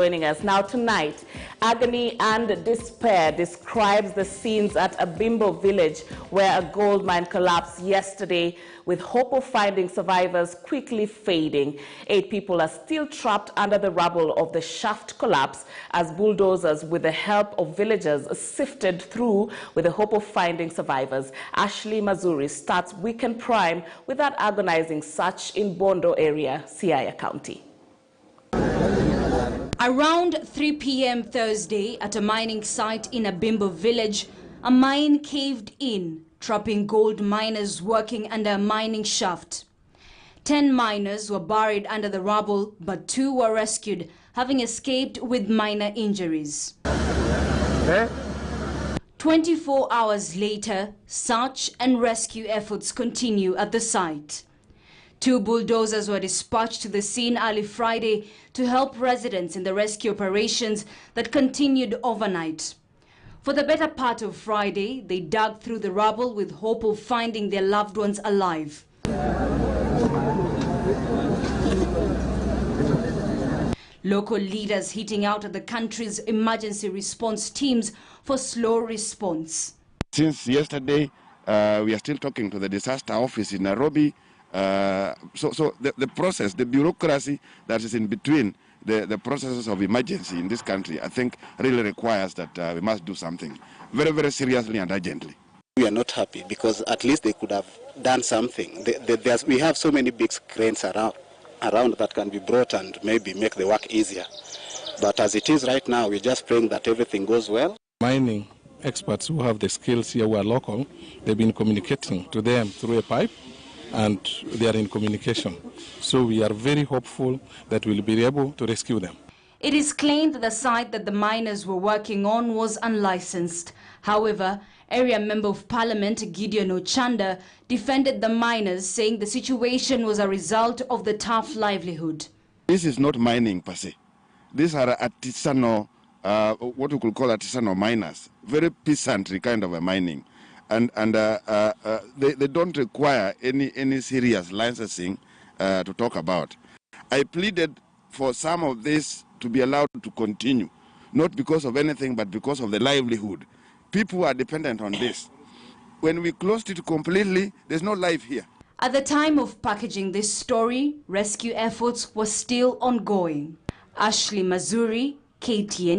Joining us now tonight, agony and despair describes the scenes at a Bimbo village where a gold mine collapsed yesterday, with hope of finding survivors quickly fading. 8 people are still trapped under the rubble of the shaft collapse as bulldozers, with the help of villagers, sifted through with the hope of finding survivors. Ashley Mazuri starts Weekend Prime with that agonizing search in Bondo area, Siaya County. Around 3 p.m. Thursday, at a mining site in a Bimbo village, a mine caved in, trapping gold miners working under a mining shaft. 10 miners were buried under the rubble, but 2 were rescued, having escaped with minor injuries. 24 hours later, search and rescue efforts continue at the site. 2 bulldozers were dispatched to the scene early Friday to help residents in the rescue operations that continued overnight. For the better part of Friday, they dug through the rubble with hope of finding their loved ones alive. Local leaders hitting out at the country's emergency response teams for slow response. Since yesterday, we are still talking to the disaster office in Nairobi. So the process, the bureaucracy that is in between the processes of emergency in this country, I think really requires that we must do something very, very seriously and urgently. We are not happy because at least they could have done something. We have so many big cranes around that can be brought and maybe make the work easier. But as it is right now, we're just praying that everything goes well. Mining experts who have the skills here who are local, they've been communicating to them through a pipe, and they are in communication. So we are very hopeful that we'll be able to rescue them. It is claimed that the site that the miners were working on was unlicensed. However, Area Member of Parliament Gideon Ochanda defended the miners, saying the situation was a result of the tough livelihood. This is not mining per se. These are artisanal, what we could call artisanal miners, very peasantry kind of a mining. And they don't require any serious licensing to talk about. I pleaded for some of this to be allowed to continue, not because of anything, but because of the livelihood. People are dependent on this. When we closed it completely, there's no life here. At the time of packaging this story, rescue efforts were still ongoing. Ashley Mazuri, KTN.